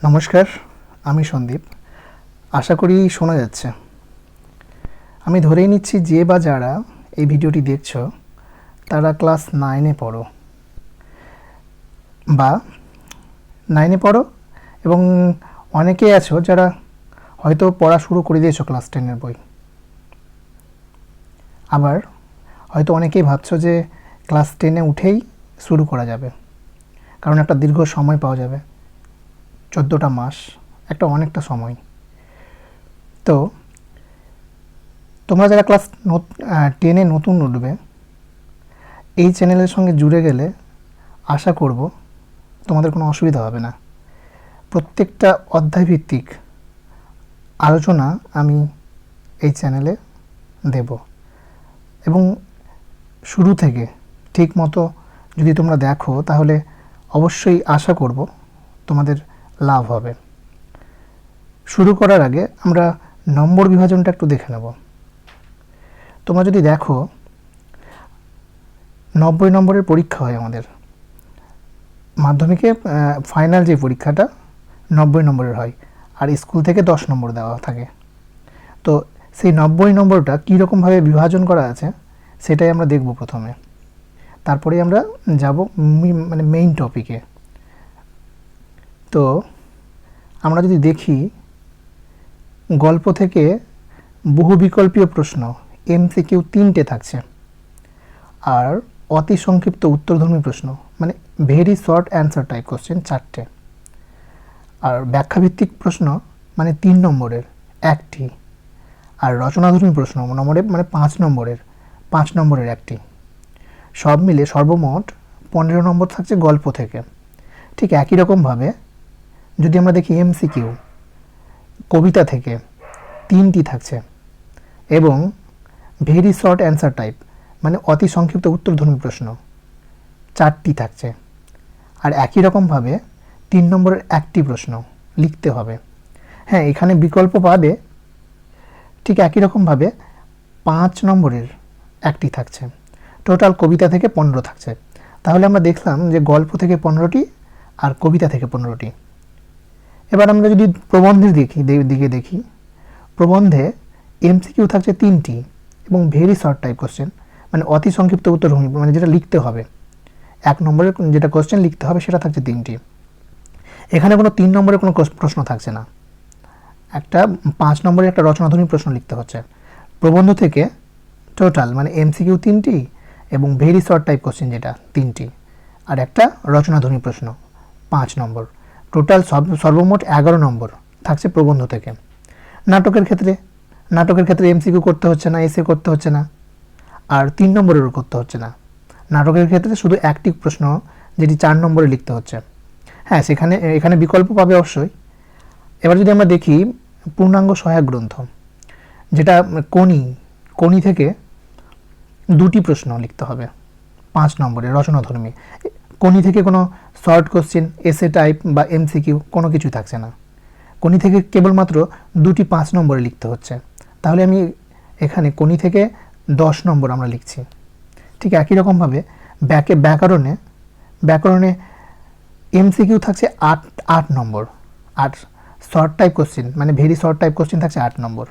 নমস্কার, আমি সন্দীপ। আশা করি শোনা যাচ্ছে। আমি ধরেই নিচ্ছি যে বা যারা এই ভিডিওটি দেখছো তারা ক্লাস 9-এ পড়ো বা 9-এ পড়ো, এবং অনেকেই আছো যারা হয়তো পড়া শুরু করে দিয়েছো ক্লাস 10-এর বই। আবার হয়তো অনেকেই ভাবছো যে ক্লাস 10-এ উঠেই শুরু করা যাবে, কারণ একটা দীর্ঘ সময় পাওয়া যাবে, 14টা মাস, একটা অনেকটা সময়। তো তোমরা যারা ক্লাস 10-এ নতুন উঠবে, এই চ্যানেলের সঙ্গে জুড়ে গেলে আশা করব তোমাদের কোনো অসুবিধা হবে না। প্রত্যেকটা অধ্যায়ভিত্তিক আলোচনা আমি এই চ্যানেলে দেব, এবং শুরু থেকে ঠিক মতো যদি তোমরা দেখো তাহলে অবশ্যই আশা করব তোমাদের লাভ হবে। শুরু করার আগে আমরা নম্বর বিভাজনটা একটু দেখে নেব। তোমরা যদি দেখো 90 নম্বরের পরীক্ষা হয় আমাদের মাধ্যমিকে, ফাইনাল যে পরীক্ষাটা 90 নম্বরের হয়, আর স্কুল থেকে 10 নম্বর দেওয়া থাকে। তো সেই 90 নম্বরটা কীরকমভাবে বিভাজন করা আছে সেটাই আমরা দেখব প্রথমে, তারপরে আমরা যাব মেইন টপিকে। তো আমরা যদি দেখি, গল্প থেকে বহুবিকল্পীয় প্রশ্ন MCQ 3টে থাকছে, আর অতি সংক্ষিপ্ত উত্তরধর্মী প্রশ্ন মানে very short answer type question 4টে, আর ব্যাখ্যাভিত্তিক প্রশ্ন মানে 3 নম্বরের 1টি, আর রচনাধর্মী প্রশ্ন নম্বরে মানে 5 নম্বরের 1টি। সব মিলে সর্বমোট 15 নম্বর থাকছে গল্প থেকে। ঠিক একই রকমভাবে যদি আমরা দেখি MCQ, কবিতা থেকে 3টি থাকছে, এবং ভেরি শর্ট অ্যান্সার টাইপ মানে অতি সংক্ষিপ্ত উত্তরধর্মী প্রশ্ন 4টি থাকছে। আর একই রকমভাবে 3 নম্বরের 1টি প্রশ্ন লিখতে হবে। হ্যাঁ, এখানে বিকল্প পাবে। ঠিক একই রকমভাবে 5 নম্বরের 1টি থাকছে। টোটাল কবিতা থেকে 15 থাকছে। তাহলে আমরা দেখলাম যে গল্প থেকে 15টি আর কবিতা থেকে 15টি। এবার আমরা যদি প্রবন্ধের দিকে দেখি, প্রবন্ধে MCQ থাকছে 3টি এবং ভেরি শর্ট টাইপ কোশ্চেন মানে অতি সংক্ষিপ্ত উত্তরধর্মী মানে যেটা লিখতে হবে, 1 নম্বরের যেটা কোশ্চেন লিখতে হবে সেটা থাকছে 3টি। এখানে কোনো 3 নম্বরের কোনো প্রশ্ন থাকছে না, একটা 5 নম্বরের একটা রচনাধর্মী প্রশ্ন লিখতে হচ্ছে। প্রবন্ধ থেকে টোটাল মানে MCQ 3টি এবং ভেরি শর্ট টাইপ কোশ্চেন যেটা 3টি, আর একটা রচনাধর্মী প্রশ্ন 5 নম্বর। টোটাল সর্বমোট 11 নম্বর থাকছে প্রবন্ধ থেকে। নাটকের ক্ষেত্রে MCQ করতে হচ্ছে না, এসে করতে হচ্ছে না, আর 3 নম্বরেরও করতে হচ্ছে না। নাটকের ক্ষেত্রে শুধু একটি প্রশ্ন যেটি 4 নম্বরে লিখতে হচ্ছে। হ্যাঁ, এখানে বিকল্প পাবে অবশ্যই। এবার যদি আমরা দেখি পূর্ণাঙ্গ সহায়ক গ্রন্থ, যেটা কোনি থেকে 2টি প্রশ্ন লিখতে হবে 5 নম্বরে রচনাধর্মী। কোনি থেকে কোনো শর্ট কোশ্চেন, এসে টাইপ বা MCQ কোনো কিছুই থাকছে না। কোনি থেকে কেবলমাত্র 2টি 5 নম্বরে লিখতে হচ্ছে। তাহলে আমি এখানে কোনি থেকে 10 নম্বর আমরা লিখছি। ঠিক একই রকমভাবে ব্যাকরণে MCQ থাকছে 8 নম্বর, আর শর্ট টাইপ কোশ্চেন মানে ভেরি শর্ট টাইপ কোশ্চেন থাকছে 8 নম্বর।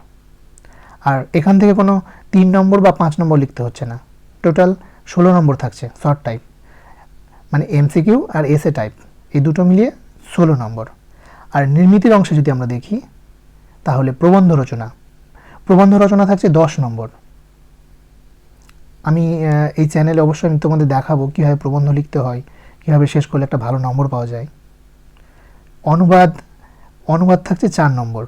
আর এখান থেকে কোনো 3 নম্বর বা 5 নম্বর লিখতে হচ্ছে না। টোটাল 16 নম্বর থাকছে শর্ট টাইপ মানে MCQ আর এসে টাইপ, এই দুটো মিলিয়ে 16 নম্বর। আর নির্মিতির অংশে যদি আমরা দেখি তাহলে প্রবন্ধ রচনা থাকছে 10 নম্বর। আমি এই চ্যানেলে অবশ্যই আমি তোমাদের দেখাবো কীভাবে প্রবন্ধ লিখতে হয়, কীভাবে শেষ করলে একটা ভালো নম্বর পাওয়া যায়। অনুবাদ থাকছে 4 নম্বর।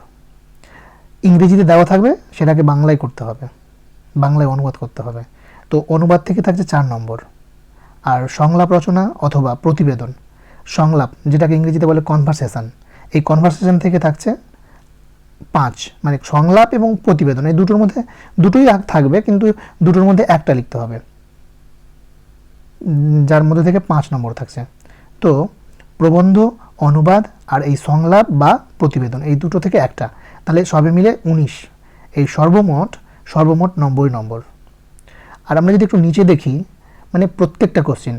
ইংরেজিতে দেওয়া থাকবে, সেটাকে বাংলায় করতে হবে, বাংলায় অনুবাদ করতে হবে। তো অনুবাদ থেকে থাকছে 4 নম্বর। আর সংলাপ রচনা অথবা প্রতিবেদন, সংলাপ যেটাকে ইংরেজিতে বলে কনভারসেশন, এই কনভারসেশন থেকে থাকছে 5, মানে সংলাপ এবং প্রতিবেদন এই দুটোর মধ্যে দুটোই থাকবে, কিন্তু দুটোর মধ্যে একটা লিখতে হবে, যার মধ্যে থেকে 5 নম্বর থাকছে। তো প্রবন্ধ, অনুবাদ আর এই সংলাপ বা প্রতিবেদন এই দুটো থেকে একটা, তাহলে সবে মিলে 19, এই সর্বমোট 90 নম্বর। আর আমরা যদি একটু নিচে দেখি, মানে প্রত্যেকটা কোশ্চেন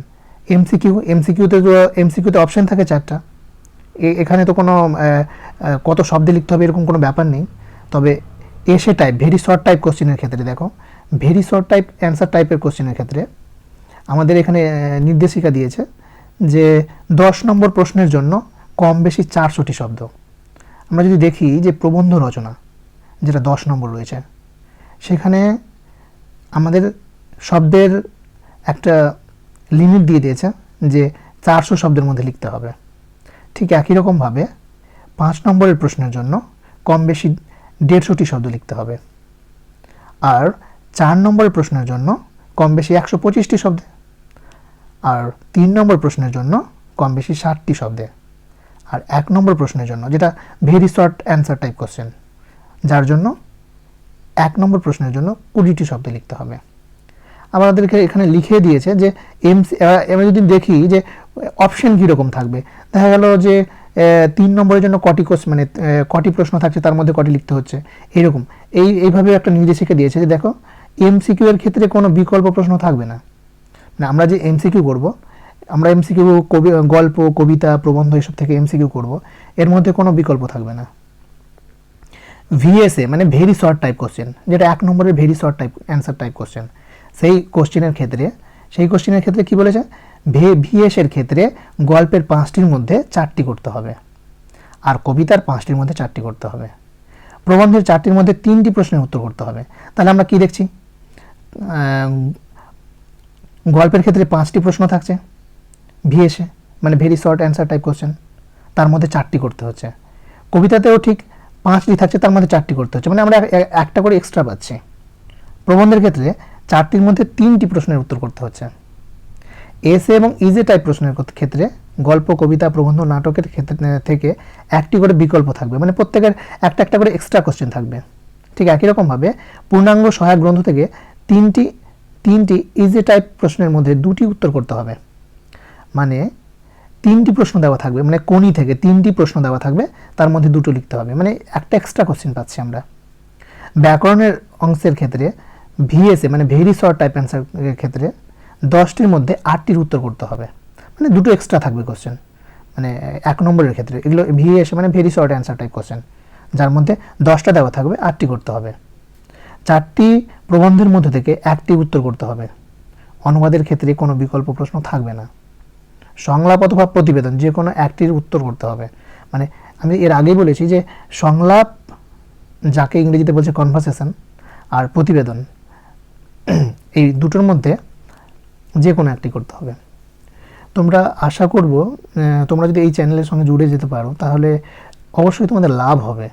MCQতে অপশান থাকে 4টা, এখানে তো কোনো কত শব্দে লিখতে হবে এরকম কোনো ব্যাপার নেই। তবে এসে টাইপ ভেরি শর্ট টাইপ কোশ্চেনের ক্ষেত্রে দেখো, ভেরি শর্ট টাইপ অ্যান্সার টাইপের কোশ্চেনের ক্ষেত্রে আমাদের এখানে নির্দেশিকা দিয়েছে যে 10 নম্বর প্রশ্নের জন্য কম বেশি 400টি শব্দ। আমরা যদি দেখি যে প্রবন্ধ রচনা যেটা 10 নম্বর রয়েছে, সেখানে আমাদের শব্দের একটা লিমিট দিয়ে দিয়েছে যে 400 শব্দের মধ্যে লিখতে হবে। ঠিক একই রকমভাবে 5 নম্বরের প্রশ্নের জন্য কম বেশি 150টি শব্দ লিখতে হবে, আর 4 নম্বরের প্রশ্নের জন্য কম বেশি 125টি শব্দে, আর 3 নম্বর প্রশ্নের জন্য কম বেশি 60টি শব্দে, আর 1 নম্বর প্রশ্নের জন্য যেটা very short answer type question, যার জন্য 1 নম্বর প্রশ্নের জন্য 20টি শব্দ লিখতে হবে। আমাদেরকে এখানে লিখে দিয়েছে যে আমরা যদি দেখি যে অপশন কীরকম থাকবে, দেখা গেল যে 3 নম্বরের জন্য কটি প্রশ্ন থাকছে, তার মধ্যে কটি লিখতে হচ্ছে, এইরকম এইভাবে একটা নির্দেশিকা দিয়েছে যে দেখো এমসিকিউ এর ক্ষেত্রে কোনো বিকল্প প্রশ্ন থাকবে না। আমরা যে এমসিকিউ করব, আমরা এমসিকিউ গল্প, কবিতা, প্রবন্ধ এসব থেকে এমসিকিউ করব, এর মধ্যে কোনো বিকল্প থাকবে না। ভিএসএ মানে ভেরি শর্ট টাইপ কোশ্চেন, যেটা 1 নম্বরের very short type answer type question, সেই কোশ্চেনের ক্ষেত্রে কি বলেছে, ভিএস এর ক্ষেত্রে গল্পের 5টির মধ্যে 4টি করতে হবে, আর কবিতার 5টির মধ্যে 4টি করতে হবে, প্রবন্ধের 4টির মধ্যে 3টি প্রশ্নের উত্তর করতে হবে। তাহলে আমরা কি দেখছি, গল্পের ক্ষেত্রে 5টি প্রশ্ন থাকছে ভিএসএ মানে very short answer type question, তার মধ্যে 4টি করতে হচ্ছে। কবিতাতেও ঠিক 5টি থাকছে, তার মধ্যে 4টি করতে হচ্ছে, মানে আমরা একটা করে এক্সট্রা পাচ্ছি। প্রবন্ধের ক্ষেত্রে 4টির মধ্যে 3টি প্রশ্নের উত্তর করতে হচ্ছে। এসএ এবং ইজে টাইপ প্রশ্নের ক্ষেত্রে গল্প, কবিতা, প্রবন্ধ, নাটকের ক্ষেত্রে থেকে 1টি করে বিকল্প থাকবে, মানে প্রত্যেকের একটা একটা করে এক্সট্রা কোশ্চেন থাকবে। ঠিক একই রকমভাবে পূর্ণাঙ্গ সহায়ক গ্রন্থ থেকে 3টি ইজি টাইপ প্রশ্নের মধ্যে 2টি উত্তর করতে হবে, মানে 3টি প্রশ্ন দেওয়া থাকবে, মানে কোনি থেকে 3টি প্রশ্ন দেওয়া থাকবে, তার মধ্যে 2টো লিখতে হবে, মানে একটা এক্সট্রা কোশ্চেন পাচ্ছি আমরা। ব্যাকরণের অংশের ক্ষেত্রে ভিএসএ মানে ভেরি শর্ট টাইপ অ্যান্সার ক্ষেত্রে 10টির মধ্যে 8টির উত্তর করতে হবে, মানে 2টো এক্সট্রা থাকবে কোশ্চেন, মানে 1 নম্বরের ক্ষেত্রে এগুলো ভিএসএ মানে very short answer type question, যার মধ্যে 10টা দেওয়া থাকবে, 8টি করতে হবে। 4টি প্রবন্ধের মধ্যে থেকে 1টি উত্তর করতে হবে। অনুবাদের ক্ষেত্রে কোনো বিকল্প প্রশ্ন থাকবে না। সংলাপ অথবা প্রতিবেদন যে কোনো একটির উত্তর করতে হবে, মানে আমি এর আগেই বলেছি যে সংলাপ যাকে ইংরেজিতে বলছে কনভারসেশন, আর প্রতিবেদন এই দুটোর মধ্যে যে কোনো একটি করতে হবে। তোমরা আশা করব তোমরা যদি এই চ্যানেলের সঙ্গে জুড়ে যেতে পারো তাহলে অবশ্যই তোমাদের লাভ হবে।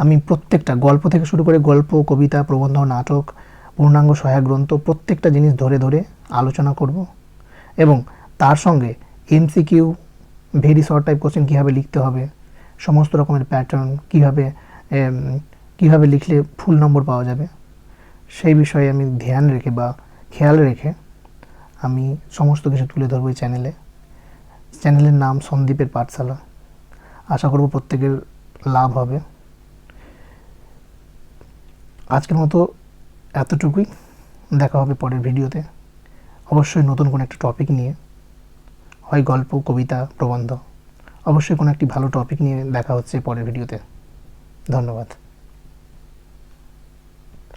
আমি প্রত্যেকটা গল্প থেকে শুরু করে গল্প, কবিতা, প্রবন্ধ, নাটক, পূর্ণাঙ্গ সহায়ক গ্রন্থ প্রত্যেকটা জিনিস ধরে ধরে আলোচনা করব, এবং তার সঙ্গে MCQ, very short type question কীভাবে লিখতে হবে, সমস্ত রকমের প্যাটার্ন কীভাবে লিখলে ফুল নম্বর পাওয়া যাবে, সেই বিষয়ে আমি ধ্যান রেখে বা খেয়াল রেখে আমি সমস্ত কিছু তুলে ধরবো এই চ্যানেলের নাম সন্দীপের পাঠশালা। আশা করব প্রত্যেকের লাভ হবে। আজকের মতো এতটুকুই, দেখা হবে পরের ভিডিওতে, অবশ্যই নতুন কোনো একটা টপিক নিয়ে, হয় গল্প, কবিতা, প্রবন্ধ, অবশ্যই কোনো একটি ভালো টপিক নিয়ে দেখা হচ্ছে পরের ভিডিওতে। ধন্যবাদ।